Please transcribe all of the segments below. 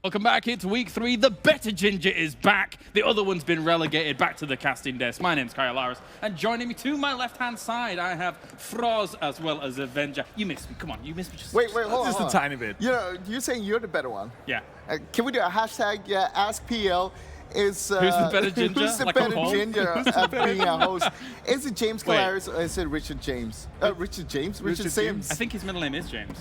Welcome back. It's week 3. The better Ginger is back. The other one's been relegated back to the casting desk. My name's Kyolaris, and joining me to my left-hand side, I have Froz as well as Avenger. You missed me. Come on, you missed me. Wait, hold on. Just a tiny bit. You know, you're saying you're the better one. Yeah. Can we do a hashtag Ask PL? Is, who's the better ginger? Who's the like better ginger at being a host? Is it James Claris or is it Richard James? Richard James? Richard Sims? I think his middle name is James.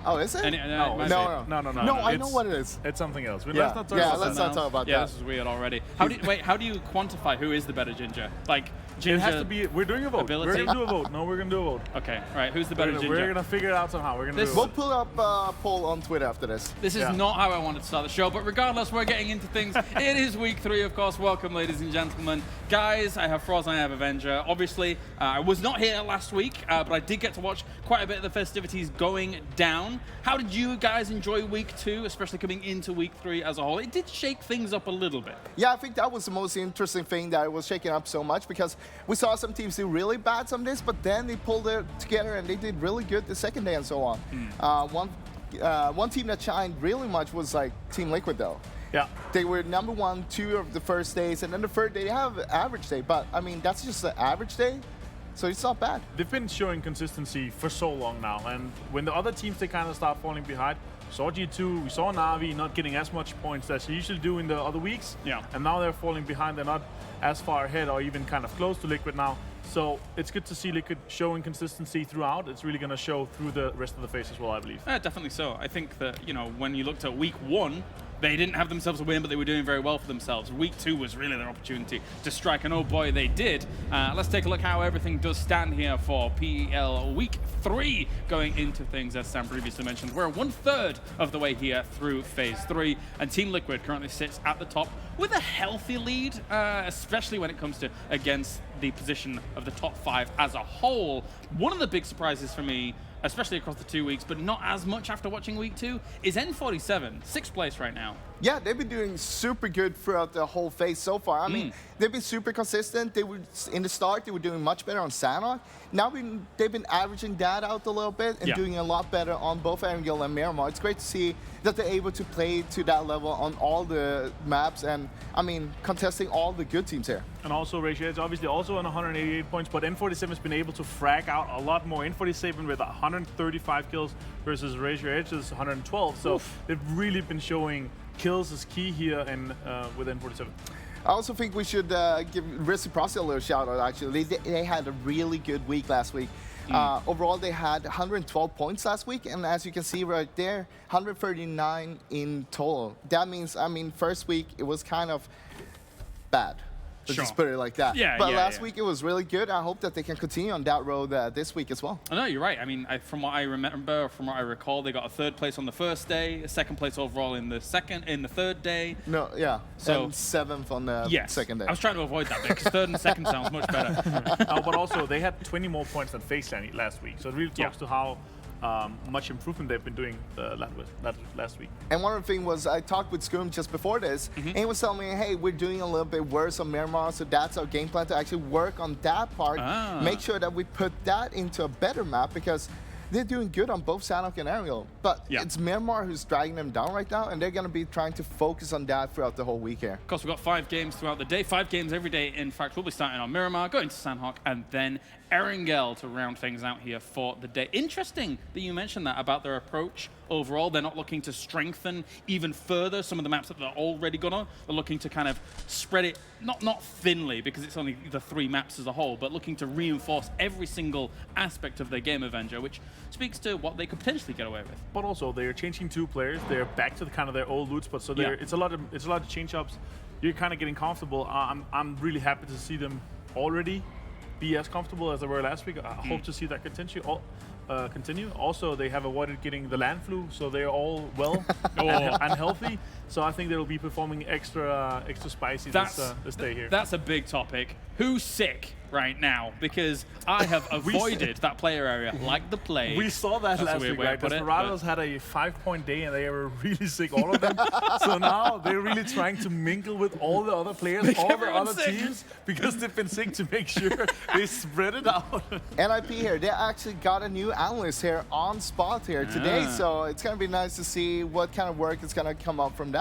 Oh, is it? No, No, I know what it is. It's something else. Let's not talk about that. Yeah, this is weird already. How do you quantify who is the better ginger? Like, ginger. It has to be. We're doing a vote. Ability? We're gonna do a vote. No, we're gonna do a vote. Okay, all right. Who's the better ginger? We're gonna figure it out somehow. We're gonna do We'll pull up a poll on Twitter after this. This is not how I wanted to start the show, but regardless, we're getting into things. It is week 3, of course. Welcome, ladies and gentlemen. Guys, I have Froz and I have Avenger. Obviously, I was not here last week, but I did get to watch quite a bit of the festivities going down. How did you guys enjoy week 2, especially coming into week 3 as a whole? It did shake things up a little bit. Yeah, I think that was the most interesting thing, that it was shaking up so much, because we saw some teams do really bad some days, but then they pulled it together and they did really good the second day and so on. One team that shined really much was like Team Liquid though. Yeah. They were number 1, 2 of the first days, and then the third day they have an average day, but I mean, that's just the average day. So it's not bad. They've been showing consistency for so long now, and when the other teams, they kind of start falling behind, we saw G2, we saw Na'Vi not getting as much points as they usually do in the other weeks. Yeah. And now they're falling behind. They're not as far ahead or even kind of close to Liquid now. So it's good to see Liquid showing consistency throughout. It's really going to show through the rest of the phase as well, I believe. Yeah, definitely so. I think that, you know, when you looked at week 1, they didn't have themselves a win, but they were doing very well for themselves. Week 2 was really their opportunity to strike, and oh boy, they did. Let's take a look how everything does stand here for PEL Week 3 going into things, as Sam previously mentioned. We're 1/3 of the way here through Phase 3, and Team Liquid currently sits at the top with a healthy lead, especially when it comes to against the position of the top 5 as a whole. One of the big surprises for me, especially across the 2 weeks, but not as much after watching week 2, is N47, 6th place right now. Yeah, they've been doing super good throughout the whole phase so far. I mean, they've been super consistent. They were in the start, they were doing much better on Sanhok. Now they've been averaging that out a little bit and doing a lot better on both Erangel and Miramar. It's great to see that they're able to play to that level on all the maps, and I mean, contesting all the good teams here. And also Ratio Edge obviously also on 188 points, but N47 has been able to frag out a lot more. N47 with 135 kills versus Ratio Edge's 112. So they've really been showing kills is key here and with N47. I also think we should give Reciprocity a little shout out, actually. They had a really good week last week. Overall, they had 112 points last week, and as you can see right there, 139 in total. That means, I mean, first week, it was kind of bad. Let's just put it like that. But last week it was really good. I hope that they can continue on that road this week as well. I know, you're right. I mean, from what I remember, from what I recall, they got a 3rd place on the first day, a 2nd place overall in the 3rd day. No, so and 7th on the 2nd day. I was trying to avoid that because 3rd and 2nd sounds much better. But also, they had 20 more points than FaZe Clan last week, so it really talks to how much improvement they've been doing last week. And one of the things was, I talked with Scoom just before this, and he was telling me, hey, we're doing a little bit worse on Miramar, so that's our game plan to actually work on that part, make sure that we put that into a better map, because they're doing good on both Sanhok and Ariel, but it's Miramar who's dragging them down right now, and they're going to be trying to focus on that throughout the whole week here. Of course, we've got 5 games throughout the day, 5 games every day. In fact, we'll be starting on Miramar, going to Sanhok, and then Erangel to round things out here for the day. Interesting that you mentioned that about their approach overall. They're not looking to strengthen even further some of the maps that they're already gonna. They're looking to kind of spread it, not thinly, because it's only the 3 maps as a whole, but looking to reinforce every single aspect of their game, Avenger, which speaks to what they could potentially get away with. But also, they're changing 2 players. They're back to kind of their old loot spot, so it's a lot of change-ups. You're kind of getting comfortable. I'm really happy to see them already be as comfortable as they were last week. I hope to see that continue. Also, they have avoided getting the land flu, so they're all well and healthy. So I think they'll be performing extra spicy this day here. That's a big topic. Who's sick right now? Because I have avoided that player area like the plague. We saw that last week, right? Desperados had a 5-point day and they were really sick, all of them. So now they're really trying to mingle with all the other players, all the other teams, because they've been sick, to make sure they spread it out. NIP here, they actually got a new analyst here on spot here today, so it's going to be nice to see what kind of work is going to come up from that.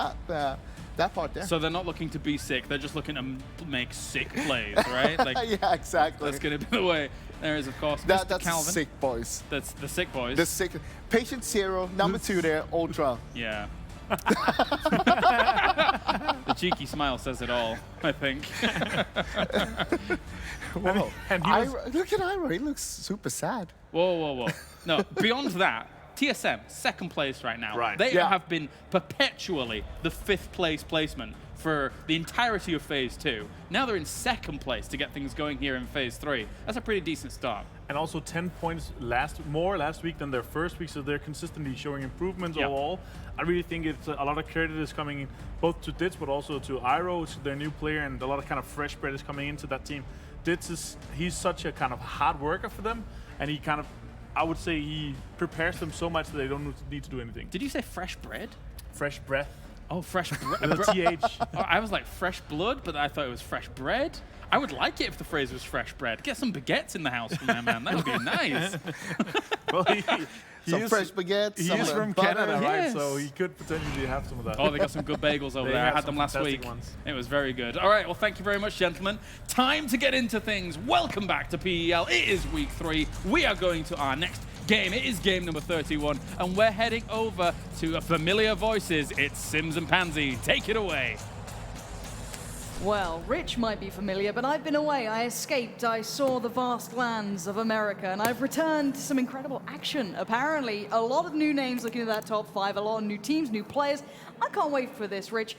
that part there. So they're not looking to be sick. They're just looking to make sick plays, right? Like, yeah, exactly. that's going to be the way. There is, of course, That's Mr. Calvin. sick boys. That's the sick boys. The sick. Patient 0, number 2 there, Ultra. Yeah. The cheeky smile says it all, I think. Whoa. And Look at Ira. He looks super sad. Whoa. No, beyond that, TSM, second place right now. Right. They Yeah. have been perpetually the 5th place placement for the entirety of Phase 2. Now they're in second place to get things going here in Phase 3. That's a pretty decent start. And also 10 points more last week than their first week, so they're consistently showing improvements Yeah. overall. I really think it's a lot of credit is coming in both to Ditz, but also to Iro, their new player, and a lot of kind of fresh bread is coming into that team. Ditz he's such a kind of hard worker for them, and he kind of, I would say he prepares them so much that they don't need to do anything. Did you say fresh bread? Fresh breath. Oh, fresh bread. The TH. Oh, I was like fresh blood, but I thought it was fresh bread. I would like it if the phrase was fresh bread. Get some baguettes in the house from there, man. That would be nice. Well, Some fresh baguettes. He some is from butter. Canada, right? Yes. So he could potentially have some of that. Oh, they got some good bagels over They there. I have had them some last fantastic week. ones. It was very good. All right, well, thank you very much, gentlemen. Time to get into things. Welcome back to PEL. It is week 3. We are going to our next game. It is game number 31, and we're heading over to familiar voices. It's Sims and Pansy. Take it away. Well, Rich might be familiar, but I've been away. I escaped. I saw the vast lands of America, and I've returned to some incredible action. Apparently, a lot of new names looking at that top 5, a lot of new teams, new players. I can't wait for this, Rich.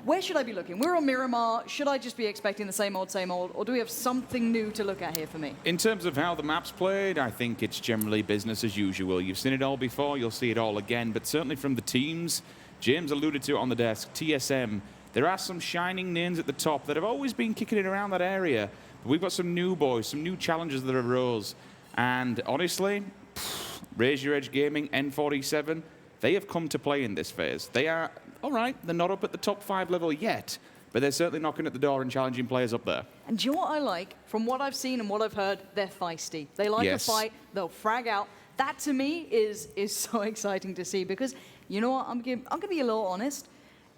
Where should I be looking? We're on Miramar. Should I just be expecting the same old, or do we have something new to look at here for me? In terms of how the map's played, I think it's generally business as usual. You've seen it all before, you'll see it all again, but certainly from the teams, James alluded to it on the desk, TSM, there are some shining names at the top that have always been kicking it around that area. But we've got some new boys, some new challenges that arose. And honestly, Raise Your Edge Gaming, N47, they have come to play in this phase. They are, all right, they're not up at the top 5 level yet, but they're certainly knocking at the door and challenging players up there. And do you know what I like? From what I've seen and what I've heard, they're feisty. They like Yes. a fight. They'll frag out. That, to me, is so exciting to see because, you know what, I'm going to be a little honest.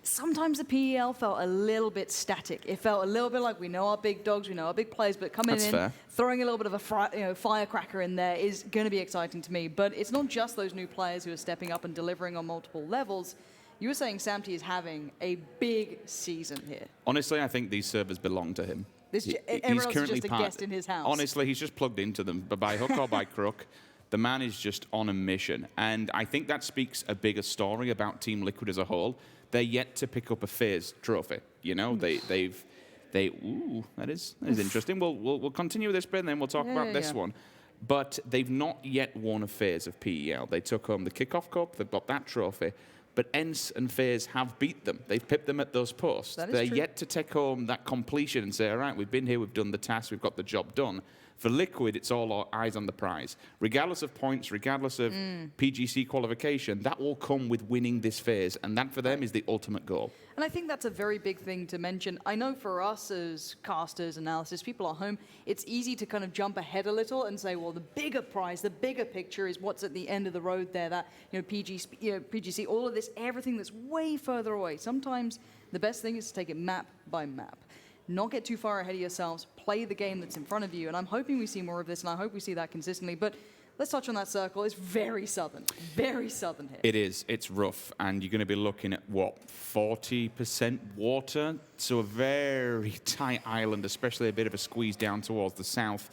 Sometimes the PEL felt a little bit static. It felt a little bit like we know our big dogs, we know our big players, but coming That's in, fair. throwing a little bit of a firecracker in there is going to be exciting to me. But it's not just those new players who are stepping up and delivering on multiple levels. You were saying Samty is having a big season here. Honestly, I think these servers belong to him. Everyone else is just a guest in his house. Honestly, he's just plugged into them, but by hook or by crook, the man is just on a mission. And I think that speaks a bigger story about Team Liquid as a whole. They're yet to pick up a FaZe trophy. You know, ooh, that is interesting. We'll continue with this bit, and then we'll talk about this one. But they've not yet won a phase of PEL. They took home the Kickoff Cup. They've got that trophy. But ENCE and FaZe have beat them. They've pipped them at those posts. They're true. yet to take home that completion and say, all right, we've been here, we've done the task, we've got the job done. For Liquid, it's all eyes on the prize. Regardless of points, regardless of PGC qualification, that will come with winning this phase, and that for them is the ultimate goal. And I think that's a very big thing to mention. I know for us as casters, analysis, people at home, it's easy to kind of jump ahead a little and say, well, the bigger prize, the bigger picture is what's at the end of the road there, that PGC, all of this, everything that's way further away. Sometimes the best thing is to take it map by map. Not get too far ahead of yourselves, play the game that's in front of you, and I'm hoping we see more of this, and I hope we see that consistently. But let's touch on that circle. It's very southern here. It is. It's rough, and you're going to be looking at, what, 40% water? So a very tight island, especially a bit of a squeeze down towards the south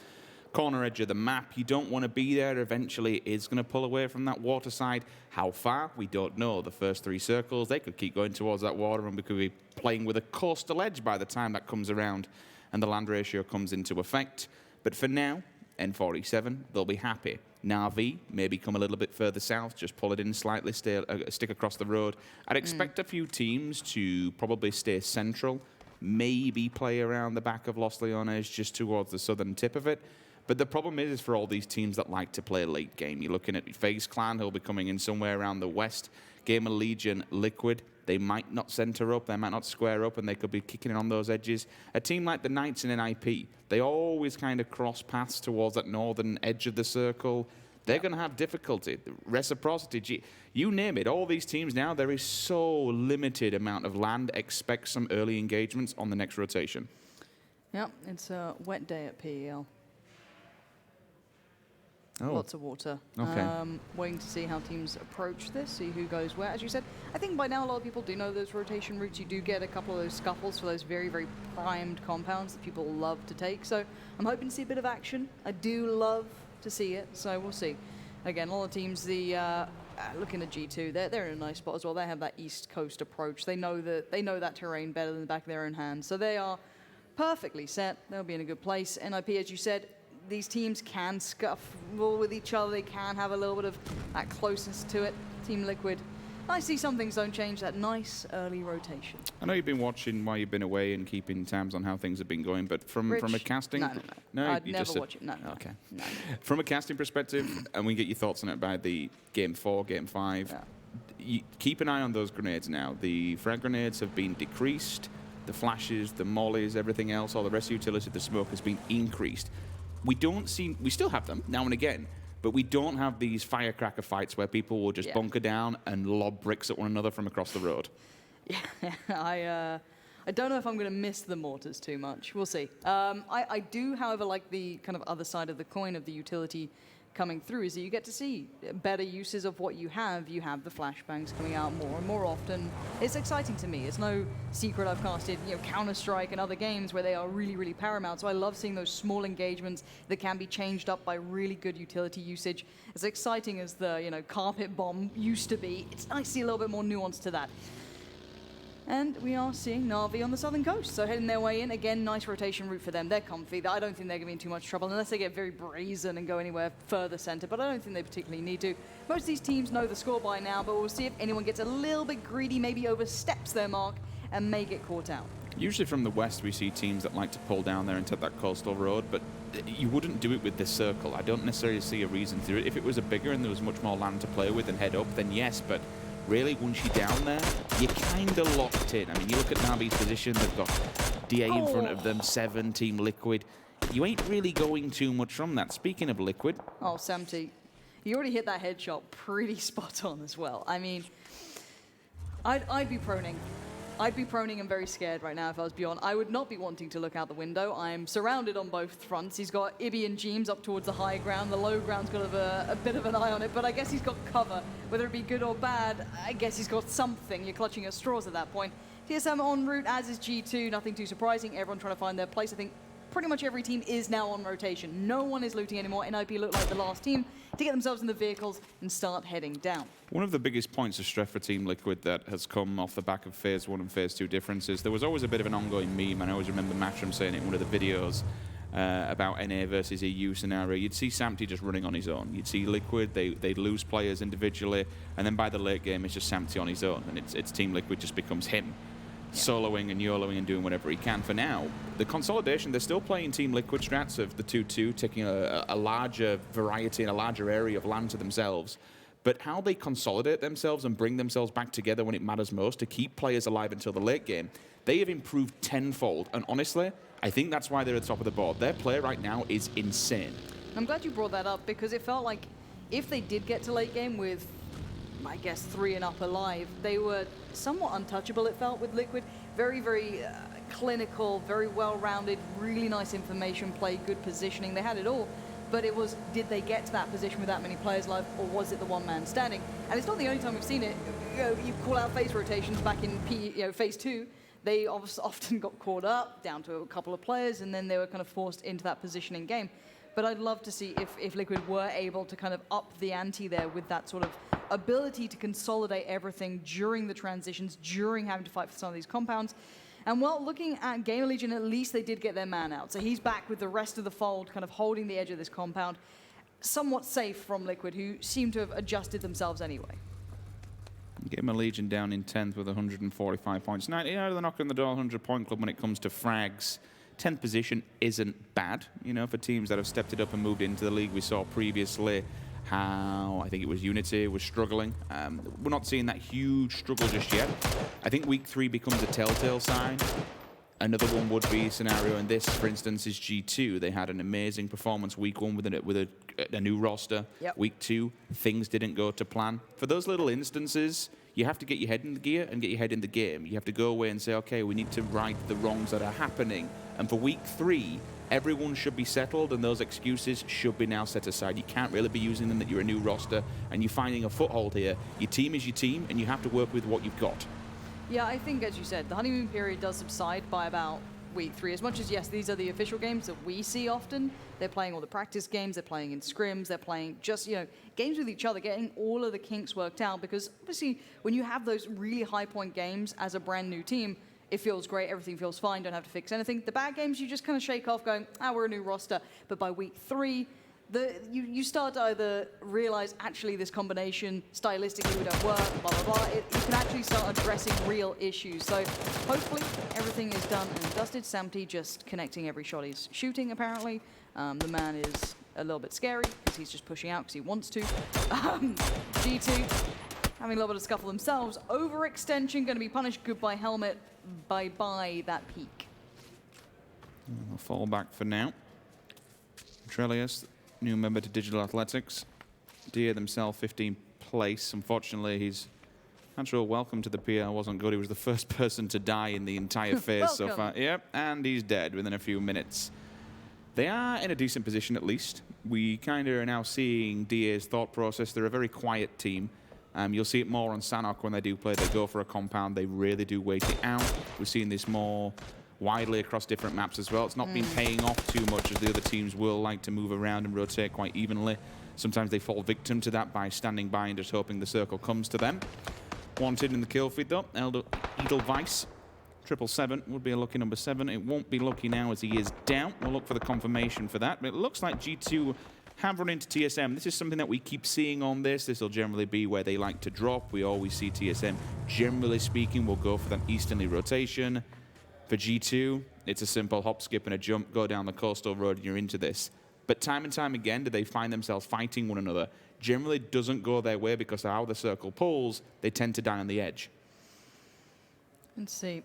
corner edge of the map. You don't want to be there. Eventually, it is going to pull away from that water side. How far? We don't know. The first 3 circles, they could keep going towards that water, and we could be playing with a coastal edge by the time that comes around and the land ratio comes into effect. But for now, N47, they'll be happy. Na'Vi, maybe come a little bit further south, just pull it in slightly, stick across the road. I'd expect a few teams to probably stay central, maybe play around the back of Los Leones, just towards the southern tip of it. But the problem is for all these teams that like to play late game. You're looking at FaZe Clan, who'll be coming in somewhere around the west. GamerLegion, Liquid, they might not center up, they might not square up, and they could be kicking in on those edges. A team like the Knights in NIP, they always kind of cross paths towards that northern edge of the circle. They're going to have difficulty. Reciprocity, you name it. All these teams now, there is so limited amount of land. Expect some early engagements on the next rotation. Yeah, it's a wet day at PEL. Oh. Lots of water. Okay. Waiting to see how teams approach this, see who goes where. As you said, I think by now a lot of people do know those rotation routes. You do get a couple of those scuffles for those very, very primed compounds that people love to take. So I'm hoping to see a bit of action. I do love to see it, so we'll see. Again, a lot of teams, looking at G2, they're in a nice spot as well. They have that East Coast approach. They know that terrain better than the back of their own hand. So they are perfectly set. They'll be in a good place. NIP, as you said, these teams can scuffle with each other. They can have a little bit of that closeness to it. Team Liquid, I see some things don't change. That nice early rotation. I know you've been watching while you've been away and keeping tabs on how things have been going, but from a casting... No, I'd never watch it. No. Okay. No. From a casting perspective, and we get your thoughts on it by the Game 4, Game 5, you keep an eye on those grenades now. The frag grenades have been decreased. The flashes, the mollies, everything else, all the rest of the utility, the smoke has been increased. We still have them now and again, but we don't have these firecracker fights where people will just bunker down and lob bricks at one another from across the road. Yeah, I don't know if I'm going to miss the mortars too much. We'll see. I do, however, like the kind of other side of the coin of the utility coming through is that you get to see better uses of what you have. You have the flashbangs coming out more and more often. It's exciting to me. It's no secret I've casted, Counter-Strike and other games where they are really, really paramount. So I love seeing those small engagements that can be changed up by really good utility usage. As exciting as the, carpet bomb used to be, it's nice to see a little bit more nuance to that. And we are seeing Na'Vi on the southern coast, so heading their way in. Again, nice rotation route for them. They're comfy. I don't think they're going to be in too much trouble unless they get very brazen and go anywhere further center, but I don't think they particularly need to. Most of these teams know the score by now, but we'll see if anyone gets a little bit greedy, maybe oversteps their mark, and may get caught out. Usually from the west, we see teams that like to pull down there and take that coastal road, but you wouldn't do it with this circle. I don't necessarily see a reason to do it. If it was a bigger and there was much more land to play with and head up, then yes, but really, once you're down there, you're kind of locked in. I mean, you look at Navi's position, they've got DA in front of them, 7, Team Liquid. You ain't really going too much from that. Speaking of Liquid... Oh, SIMSY, you already hit that headshot pretty spot on as well. I mean, I'd be proning. I'd be proning and very scared right now if I was Beyond. I would not be wanting to look out the window. I'm surrounded on both fronts. He's got Ibby and Jeems up towards the high ground. The low ground's got a bit of an eye on it, but I guess he's got cover. Whether it be good or bad, I guess he's got something. You're clutching at straws at that point. TSM en route, as is G2. Nothing too surprising. Everyone trying to find their place. I think pretty much every team is now on rotation. No one is looting anymore. NIP look like the last team to get themselves in the vehicles and start heading down. One of the biggest points of stress for Team Liquid that has come off the back of Phase 1 and Phase 2 differences, there was always a bit of an ongoing meme, and I always remember Matchroom saying it in one of the videos about NA versus EU scenario. You'd see SIMSY just running on his own. You'd see Liquid, they'd lose players individually, and then by the late game, it's just SIMSY on his own, and it's Team Liquid just becomes him. Soloing and YOLOing and doing whatever he can. For now, the consolidation, they're still playing Team Liquid strats of the 2-2, taking a larger variety and a larger area of land to themselves. But how they consolidate themselves and bring themselves back together when it matters most to keep players alive until the late game, they have improved tenfold. And honestly, I think that's why they're at the top of the board. Their play right now is insane. I'm glad you brought that up, because it felt like if they did get to late game with, I guess, 3 and up alive, they were somewhat untouchable, it felt, with Liquid. Very, very clinical, very well-rounded, really nice information play, good positioning. They had it all, but it was, did they get to that position with that many players alive, or was it the one man standing? And it's not the only time we've seen it. You call out phase rotations back in Phase 2. They often got caught up, down to a couple of players, and then they were kind of forced into that positioning game. But I'd love to see if Liquid were able to kind of up the ante there with that sort of ability to consolidate everything during the transitions, during having to fight for some of these compounds. And well, looking at GamerLegion, at least they did get their man out. So he's back with the rest of the fold, kind of holding the edge of this compound. Somewhat safe from Liquid, who seem to have adjusted themselves anyway. GamerLegion down in 10th with 145 points. Now, they're knocking on the door 100-point club when it comes to frags. 10th position isn't bad, for teams that have stepped it up and moved into the league. We saw previously how, I think it was Unity, was struggling. We're not seeing that huge struggle just yet. I think week 3 becomes a telltale sign Another one would be scenario in this, for instance, is G2. They had an amazing performance week 1 with a new roster. Yep. Week 2, things didn't go to plan. For those little instances, you have to get your head in the gear and get your head in the game. You have to go away and say, okay, we need to right the wrongs that are happening. And for week 3, everyone should be settled, and those excuses should be now set aside. You can't really be using them that you're a new roster and you're finding a foothold here. Your team is your team, and you have to work with what you've got. Yeah, I think, as you said, the honeymoon period does subside by about week 3. As much as, yes, these are the official games that we see often, they're playing all the practice games, they're playing in scrims, they're playing just, games with each other, getting all of the kinks worked out, because obviously when you have those really high point games as a brand new team, it feels great, everything feels fine, don't have to fix anything. The bad games, you just kind of shake off going, we're a new roster. But by week 3, you start to either realize, actually, this combination, stylistically, we don't work, blah, blah, blah. You can actually start addressing real issues. So hopefully everything is done and dusted. SIMSY just connecting every shot he's shooting, apparently. The man is a little bit scary because he's just pushing out because he wants to. G2 having a little bit of scuffle themselves. Overextension going to be punished. Goodbye helmet. Bye-bye that peak. I'll fall back for now. Mitraleius, new member to Digital Athletics. Dia themselves 15th place. Unfortunately, his natural welcome to the PL wasn't good. He was the first person to die in the entire phase so far. Yep, and he's dead within a few minutes. They are in a decent position, at least. We kind of are now seeing Dia's thought process. They're a very quiet team. You'll see it more on Sanhok when they do play. They go for a compound. They really do wait it out. We're seeing this more widely across different maps as well. It's not been paying off too much, as the other teams will like to move around and rotate quite evenly. Sometimes they fall victim to that by standing by and just hoping the circle comes to them. Wanted in the kill feed, though. Edelweiss. 777 would be a lucky number 7. It won't be lucky now as he is down. We'll look for the confirmation for that. But it looks like G2 have run into TSM. This is something that we keep seeing on this. This will generally be where they like to drop. We always see TSM, generally speaking, will go for that easterly rotation. For G2, it's a simple hop, skip, and a jump. Go down the coastal road and you're into this. But time and time again, do they find themselves fighting one another? Generally doesn't go their way because of how the circle pulls. They tend to die on the edge. Let's see.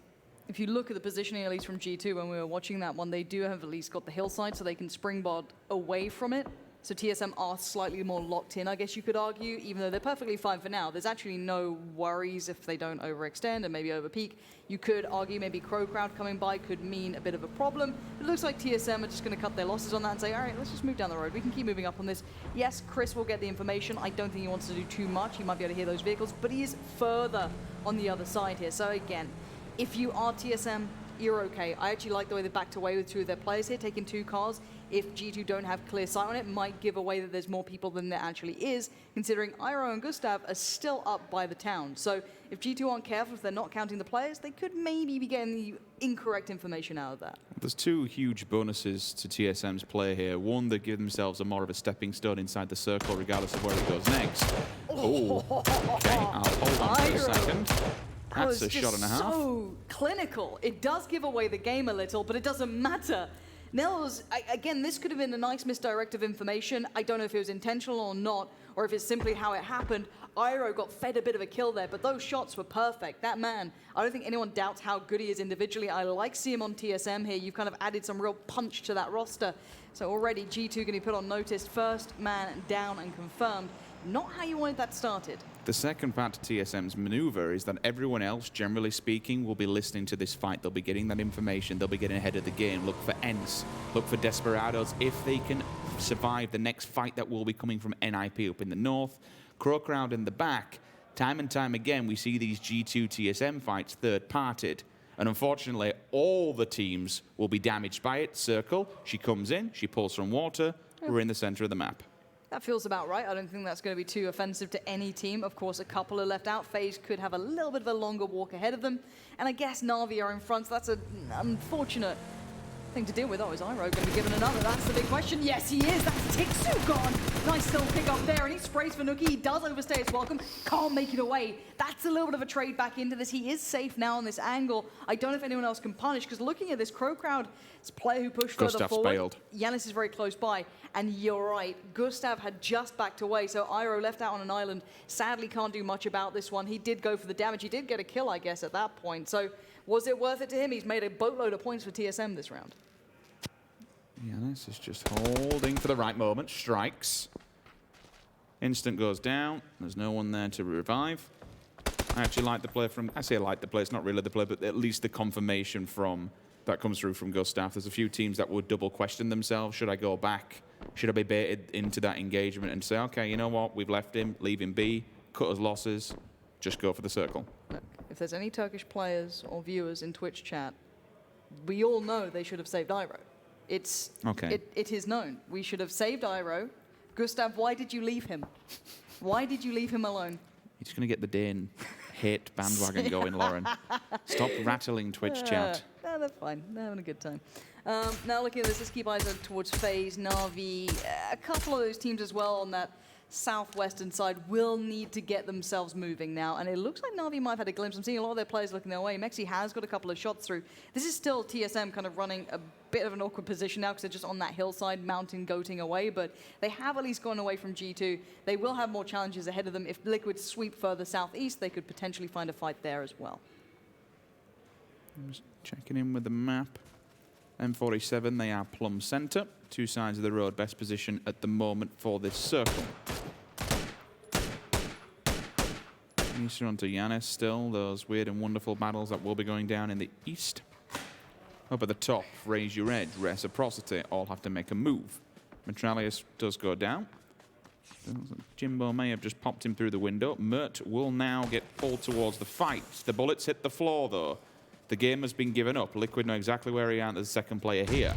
If you look at the positioning, at least from G2, when we were watching that one, they do have at least got the hillside, so they can springboard away from it. So TSM are slightly more locked in, I guess you could argue, even though they're perfectly fine for now. There's actually no worries if they don't overextend and maybe overpeak. You could argue maybe CrowCrowd coming by could mean a bit of a problem. It looks like TSM are just going to cut their losses on that and say, all right, let's just move down the road. We can keep moving up on this. Yes, CrzyZZ will get the information. I don't think he wants to do too much. He might be able to hear those vehicles, but he is further on the other side here. So again, if you are TSM, you're okay. I actually like the way they backed away with 2 of their players here, taking 2 cars. If G2 don't have clear sight on it, might give away that there's more people than there actually is, considering Iro and Gustav are still up by the town. So if G2 aren't careful, if they're not counting the players, they could maybe be getting the incorrect information out of that. There's 2 huge bonuses to TSM's play here. One, they give themselves a more of a stepping stone inside the circle, regardless of where it goes next. Oh, okay, I'll hold on for a second. That's a shot and a half. So clinical. It does give away the game a little, but it doesn't matter. NELLOZ, again, this could have been a nice misdirect of information. I don't know if it was intentional or not, or if it's simply how it happened. Iro got fed a bit of a kill there, but those shots were perfect. That man, I don't think anyone doubts how good he is individually. I like seeing him on TSM here. You've kind of added some real punch to that roster. So already G2 going to be put on notice. First man down and confirmed. Not how you wanted that started. The second part to TSM's maneuver is that everyone else, generally speaking, will be listening to this fight. They'll be getting that information. They'll be getting ahead of the game. Look for ENCE. Look for Desperados if they can survive the next fight that will be coming from NIP up in the north. CrowCrowd in the back. Time and time again, we see these G2 TSM fights third-parted. And unfortunately, all the teams will be damaged by it. Circle, she comes in, she pulls from water. We're in the center of the map. That feels about right. I don't think that's going to be too offensive to any team. Of course, a couple are left out. FaZe could have a little bit of a longer walk ahead of them. And I guess Na'Vi are in front, so that's an unfortunate thing to deal with. Oh, is Iroh going to be given another? That's the big question. Yes, he is. That's Tiikzu gone. Nice little pick up there, and he sprays for NOOKIE. He does overstay his welcome. Can't make it away. That's a little bit of a trade back into this. He is safe now on this angle. I don't know if anyone else can punish, because looking at this CrowCrowd, it's a player who pushed further forward. Bailed. Yannis is very close by, and you're right. Gustav had just backed away, so Iroh left out on an island. Sadly, can't do much about this one. He did go for the damage. He did get a kill, I guess, at that point. So was it worth it to him? He's made a boatload of points for TSM this round. Yannis is just holding for the right moment. Strikes. Instant goes down. There's no one there to revive. I actually like the play from... I say I like the play. It's not really the play, but at least the confirmation from... that comes through from Gustav. There's a few teams that would double question themselves. Should I go back? Should I be baited into that engagement and say, okay, you know what? We've left him. Leave him be. Cut his losses. Just go for the circle. Look, if there's any Turkish players or viewers in Twitch chat, we all know they should have saved Iroh. It's okay. It is known. We should have saved Iroh. Gustav, why did you leave him? Why did you leave him alone? You're just going to get the Dane hate bandwagon going, Lauren. Stop rattling Twitch chat. No, they're fine. They're having a good time. Now looking at this, let's keep eyes on towards FaZe, Na'Vi. A couple of those teams as well on that southwestern side will need to get themselves moving now. And it looks like Na'Vi might have had a glimpse. I'm seeing a lot of their players looking their way. mxey has got a couple of shots through. This is still TSM kind of running a bit of an awkward position now because they're just on that hillside, mountain goating away. But they have at least gone away from G2. They will have more challenges ahead of them. If Liquid sweep further southeast, they could potentially find a fight there as well. I'm just checking in with the map. M47, they are plumb center. Two sides of the road, best position at the moment for this circle. Eastern onto Yannis still, those weird and wonderful battles that will be going down in the east. Up at the top, Raise Your Edge, Reciprocity, all have to make a move. Mitraleius does go down. Jimbo may have just popped him through the window. Mert will now get pulled towards the fight. The bullets hit the floor though. The game has been given up. Liquid know exactly where he is. There's a second player here.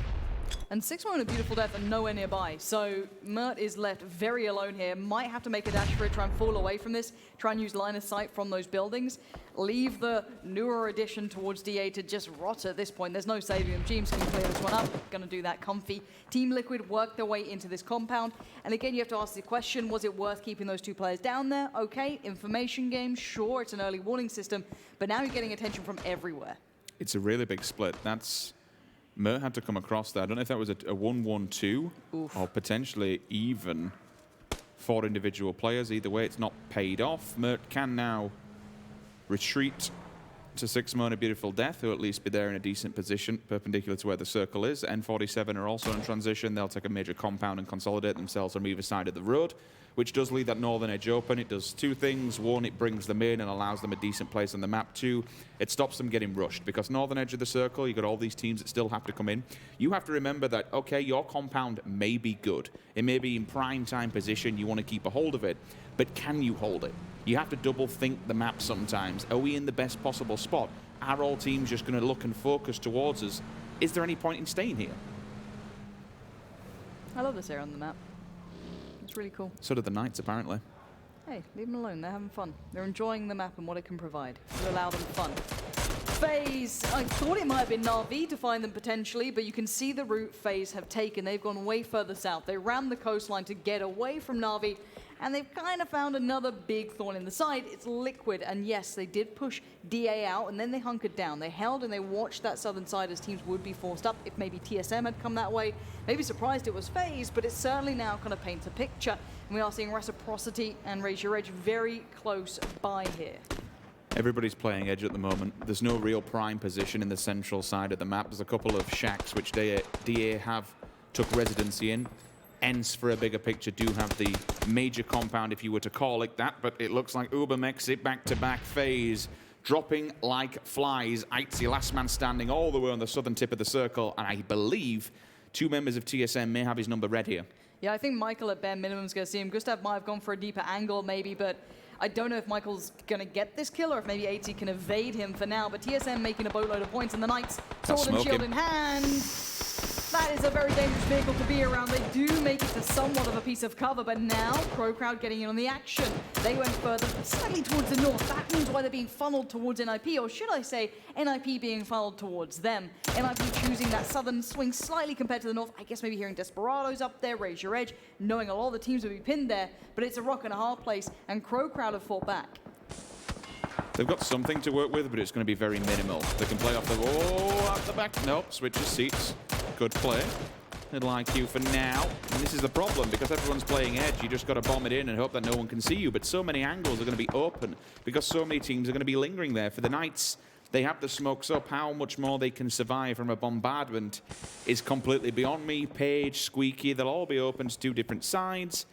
And 6 moment ABeautflDeath are nowhere nearby. So Mert is left very alone here. Might have to make a dash for it, try and fall away from this. Try and use line of sight from those buildings. Leave the newer addition towards DA to just rot at this point. There's no saving them. James can clear this one up. Gonna do that comfy. Team Liquid work their way into this compound. And again, you have to ask the question, was it worth keeping those two players down there? Okay, information game, sure, it's an early warning system. But now you're getting attention from everywhere. It's a really big split. That's... Mert had to come across that. I don't know if that was a 1-1-2 or potentially even 4 individual players. Either way, it's not paid off. Mert can now retreat to 6 moment ABeautflDeath, who at least be there in a decent position, perpendicular to where the circle is. N47 are also in transition. They'll take a major compound and consolidate themselves on either side of the road, which does leave that northern edge open. It does 2 things. 1, it brings them in and allows them a decent place on the map. 2, it stops them getting rushed, because northern edge of the circle, you've got all these teams that still have to come in. You have to remember that, okay, your compound may be good. It may be in prime time position. You want to keep a hold of it, but can you hold it? You have to double think the map sometimes. Are we in the best possible spot? Are all teams just going to look and focus towards us? Is there any point in staying here? I love this area on the map. It's really cool. So do the Knights, apparently. Hey, leave them alone. They're having fun. They're enjoying the map and what it can provide. You allow them fun. FaZe, I thought it might have been Na'Vi to find them potentially, but you can see the route FaZe have taken. They've gone way further south. They ran the coastline to get away from Na'Vi, and they've kind of found another big thorn in the side. It's Liquid, and yes, they did push DA out, and then they hunkered down. They held and they watched that southern side as teams would be forced up. If maybe TSM had come that way, maybe surprised it was FaZe, but it certainly now kind of paints a picture. And we are seeing Reciprocity and Raise Your Edge very close by here. Everybody's playing edge at the moment. There's no real prime position in the central side of the map. There's a couple of shacks which DA have took residency in. ENCE, for a bigger picture, do have the major compound, if you were to call it that, but it looks like ubah makes it back-to-back. FaZe dropping like flies. Aitzy, last man standing all the way on the southern tip of the circle, and I believe 2 members of TSM may have his number read here. Yeah, I think Michael at bare minimum is going to see him. Gustav might have gone for a deeper angle maybe, but I don't know if Michael's going to get this kill or if maybe Aitzy can evade him for now. But TSM making a boatload of points, and the Knights, sword and shield in hand. That is a very dangerous vehicle to be around. They do make it to somewhat of a piece of cover, but now CrowCrowd getting in on the action. They went further, slightly towards the north. That means why they're being funneled towards NIP, or should I say NIP being funneled towards them. NIP choosing that southern swing slightly compared to the north. I guess maybe hearing Desperados up there, Raise Your Edge, knowing a lot of the teams would be pinned there, but it's a rock and a hard place, and CrowCrowd have fought back. They've got something to work with, but it's going to be very minimal. They can play off the... Oh, at the back. Nope, switches seats. Good play. Little IQ for now. And this is the problem, because everyone's playing edge. You just got to bomb it in and hope that no one can see you. But so many angles are going to be open, because so many teams are going to be lingering there. For the Knights, they have the smokes up. How much more they can survive from a bombardment is completely beyond me. Page, SKUIJKE, they'll all be open to 2 different sides.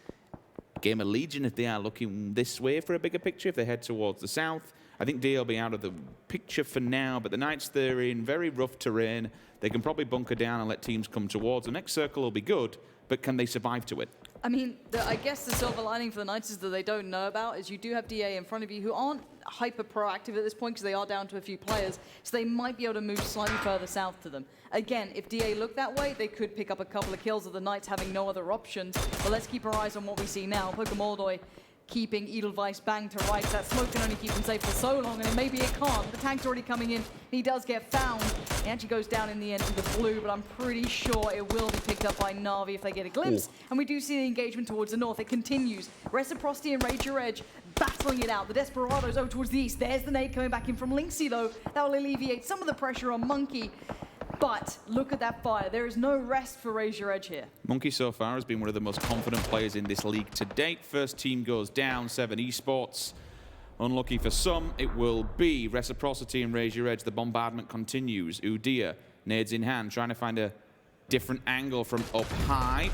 GamerLegion, if they are looking this way for a bigger picture, if they head towards the south. I think D will be out of the picture for now, but the Knights, they're in very rough terrain. They can probably bunker down and let teams come towards. The next circle will be good, but can they survive to it? I mean, I guess the silver lining for the Knights is that they don't know about is you do have DA in front of you who aren't hyper proactive at this point because they are down to a few players, so they might be able to move slightly further south to them. Again, if DA looked that way, they could pick up a couple of kills of the Knights having no other options, but let's keep our eyes on what we see now. Pokemordoi keeping Edelweiss bang to rights. That smoke can only keep him safe for so long, and then maybe it can't. The tank's already coming in. He does get found. He actually goes down in the end to the blue, but I'm pretty sure it will be picked up by Na'Vi if they get a glimpse. Ooh. And we do see the engagement towards the north. It continues. Reciprocity and Raise Your Edge battling it out. The Desperados over towards the east. There's the nade coming back in from Lynxy, though. That will alleviate some of the pressure on Monkey. But look at that fire. There is no rest for Raise Your Edge here. Monkey so far has been one of the most confident players in this league to date. First team goes down, 7 Esports. Unlucky for some, it will be Reciprocity and Raise Your Edge. The bombardment continues. Udia, nades in hand, trying to find a different angle from up high.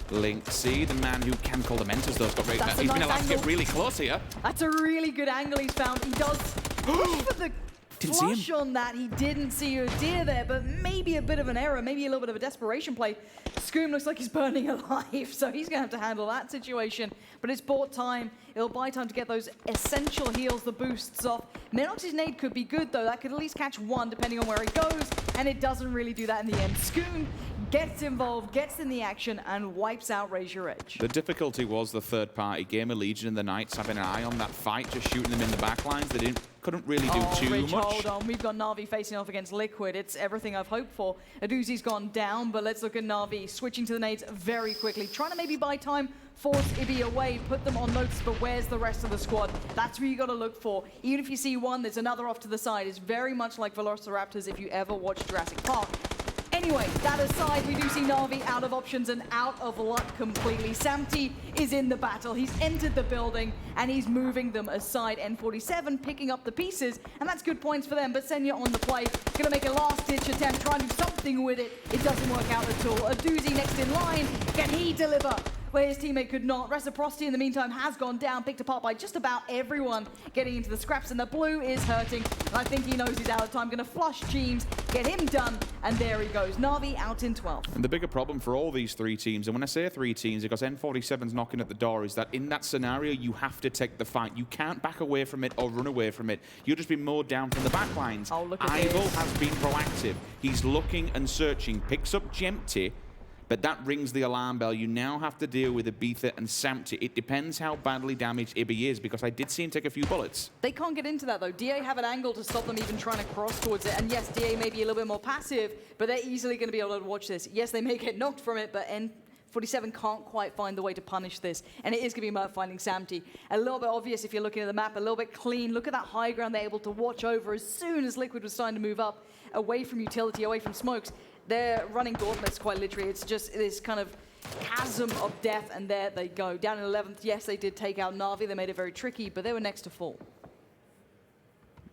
Lynxy, the man who can call the mentors, though, has got he's been allowed to get really close here. That's a really good angle he's found. He does push for the flush on that. He didn't see Udia there, but maybe a bit of an error, maybe a little bit of a desperation play. Scoom looks like he's burning alive, so he's going to have to handle that situation. But it's bought time. It'll buy time to get those essential heals, the boosts off. Menox's nade could be good, though. That could at least catch one, depending on where he goes, and it doesn't really do that in the end. Scoom gets involved, gets in the action, and wipes out Raise Your Edge. The difficulty was the third party, GamerLegion and the Knights having an eye on that fight, just shooting them in the backlines. They couldn't really do too Rich, much. Hold on, we've got Na'Vi facing off against Liquid. It's everything I've hoped for. Aduzi's gone down, but let's look at Na'Vi switching to the nades very quickly, trying to maybe buy time, force Ibby away, put them on notice, but where's the rest of the squad? That's where you got to look for. Even if you see one, there's another off to the side. It's very much like Velociraptors if you ever watched Jurassic Park. Anyway, that aside, we do see Na'Vi out of options and out of luck completely. SIMSY is in the battle. He's entered the building, and he's moving them aside. N47 picking up the pieces, and that's good points for them. But Senya on the play, gonna make a last-ditch attempt, try and do something with it. It doesn't work out at all. Aduzi next in line. Can he deliver where his teammate could not? Reciprocity in the meantime has gone down, picked apart by just about everyone getting into the scraps, and the blue is hurting. And I think he knows he's out of time. Gonna flush Jeems, get him done, and there he goes. Na'Vi out in 12th. And the bigger problem for all these 3 teams, and when I say 3 teams, because N47's knocking at the door, is that in that scenario, you have to take the fight. You can't back away from it or run away from it. You'll just be mowed down from the backlines. Oh, look at Ival this. has been proactive. He's looking and searching, picks up Jempty, but that rings the alarm bell. You now have to deal with Ibiza and SIMSY. It depends how badly damaged Ibby is, because I did see him take a few bullets. They can't get into that, though. DA have an angle to stop them even trying to cross towards it. And yes, DA may be a little bit more passive, but they're easily going to be able to watch this. Yes, they may get knocked from it, but N47 can't quite find the way to punish this. And it is going to be Mert finding SIMSY. A little bit obvious if you're looking at the map, a little bit clean. Look at that high ground they're able to watch over as soon as Liquid was starting to move up, away from utility, away from smokes. They're running gauntlets quite literally. It's just this kind of chasm of death, and there they go. Down in 11th, yes, they did take out Na'Vi. They made it very tricky, but they were next to fall.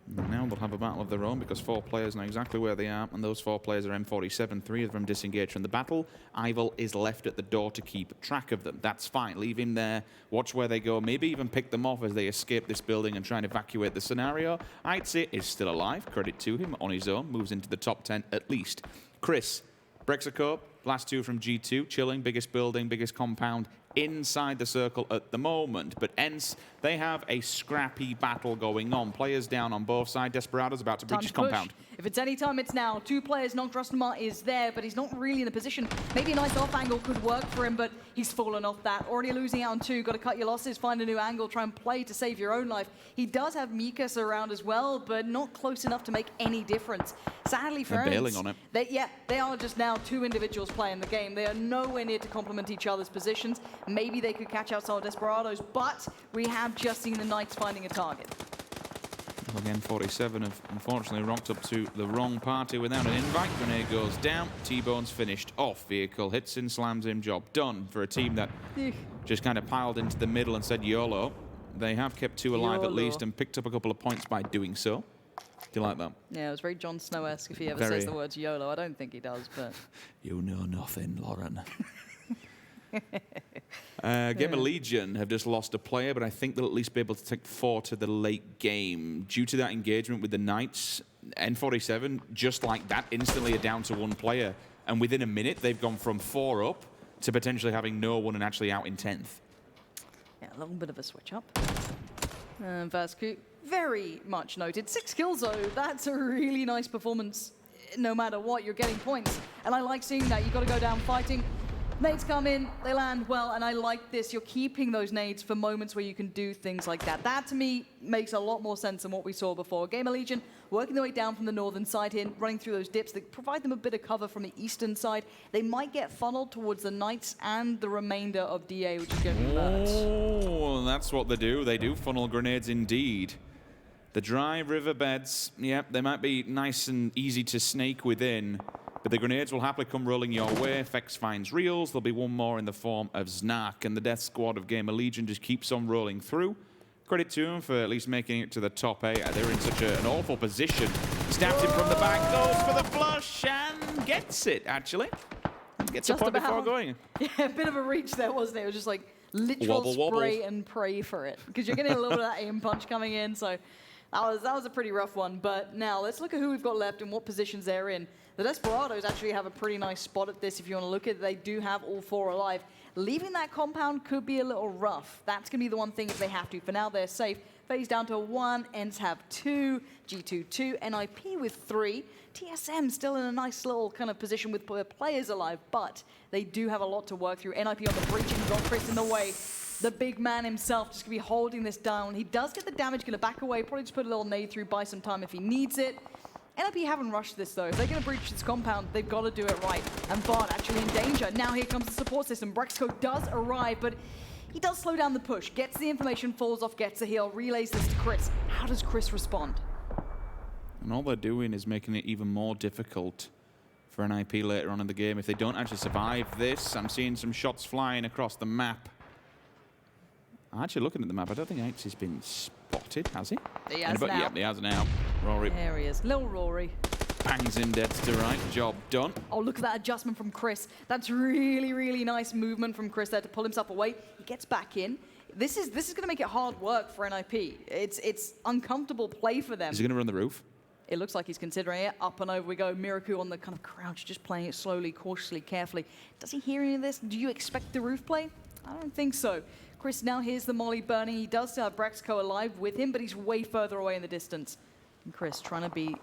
Now they'll have a battle of their own, because 4 players know exactly where they are, and those 4 players are M47. 3 of them disengaged from the battle. Ival is left at the door to keep track of them. That's fine. Leave him there. Watch where they go. Maybe even pick them off as they escape this building and try and evacuate the scenario. Aitzy is still alive. Credit to him. On his own. Moves into the top 10 at least. Chris, Braexco, last 2 from G2. Chilling. Biggest building, biggest compound. inside the circle at the moment. But ENCE, they have a scrappy battle going on. Players down on both sides. Desperado's about to breach his compound. If it's any time, it's now. 2 players knocked. Rustanmar is there, but he's not really in a position. Maybe a nice off angle could work for him, but he's fallen off that. Already losing out on 2. Got to cut your losses, find a new angle, try and play to save your own life. He does have miikaz around as well, but not close enough to make any difference. Sadly for ENCE, bailing on it. They are just now 2 individuals playing the game. They are nowhere near to complement each other's positions. Maybe they could catch out some of Desperado's, but we have just seen the Knights finding a target. Again, 47 have unfortunately rocked up to the wrong party without an invite. Grenade goes down. T-Bone's finished off. Vehicle hits him, slams him. Job done for a team that just kind of piled into the middle and said YOLO. They have kept 2 alive at least and picked up a couple of points by doing so. Do you like that? Yeah, it was very Jon Snow-esque if he ever says the words YOLO. I don't think he does, but... You know nothing, Lauren. GamerLegion have just lost a player, but I think they'll at least be able to take 4 to the late game. Due to that engagement with the Knights, N47, just like that, instantly are down to 1 player. And within a minute, they've gone from 4 up to potentially having no one and actually out in 10th. Yeah, a little bit of a switch up. Braexco, very much noted. 6 kills, though. That's a really nice performance. No matter what, you're getting points. And I like seeing that. You've got to go down fighting. Nades come in, they land well, and I like this. You're keeping those nades for moments where you can do things like that. That, to me, makes a lot more sense than what we saw before. GamerLegion working their way down from the northern side here, running through those dips that provide them a bit of cover from the eastern side. They might get funneled towards the Knights and the remainder of DA, which is going to be Mert. Oh, that's what they do. They do funnel grenades indeed. The dry riverbeds, yep, they might be nice and easy to snake within, but the grenades will happily come rolling your way. Fex finds reels. There'll be one more in the form of Znark, and the death squad of GamerLegion just keeps on rolling through. Credit to them for at least making it to the top 8. They're in such an awful position. Stabs him from the back, goes for the flush, and gets it, actually. Gets a point before going. Yeah, a bit of a reach there, wasn't it? It was just like literal spray and pray for it, because you're getting a little bit of that aim punch coming in, so that was a pretty rough one. But now let's look at who we've got left and what positions they're in. The Desperados actually have a pretty nice spot at this if you want to look at it. They do have all 4 alive. Leaving that compound could be a little rough. That's going to be the one thing if they have to. For now, they're safe. FaZe down to 1, ENCE have 2, G2 2, NIP with 3. TSM still in a nice little kind of position with players alive, but they do have a lot to work through. NIP on the breach and got CrowCrowd in the way. The big man himself just going to be holding this down. He does get the damage, going to back away, probably just put a little nade through, buy some time if he needs it. NIP haven't rushed this, though. If they're going to breach this compound, they've got to do it right. And Vard actually in danger. Now here comes the support system. Braexco does arrive, but he does slow down the push. Gets the information, falls off, gets a heal, relays this to CrowCrowd. How does CrowCrowd respond? And all they're doing is making it even more difficult for NIP later on in the game. If they don't actually survive this, I'm seeing some shots flying across the map. Actually, looking at the map, I don't think Aitzy's been spotted, has he? He has now. Yep, he has now. Rory. There he is. Little Rory. Bangs him dead to right. Job done. Oh, look at that adjustment from CrowCrowd. That's really, really nice movement from CrowCrowd there to pull himself away. He gets back in. This is going to make it hard work for NIP. It's uncomfortable play for them. Is he going to run the roof? It looks like he's considering it. Up and over we go. Miraku on the kind of crouch, just playing it slowly, cautiously, carefully. Does he hear any of this? Do you expect the roof play? I don't think so. CrowCrowd now hears the molly burning. He does still have Braexco alive with him, but he's way further away in the distance. And CrowCrowd trying to be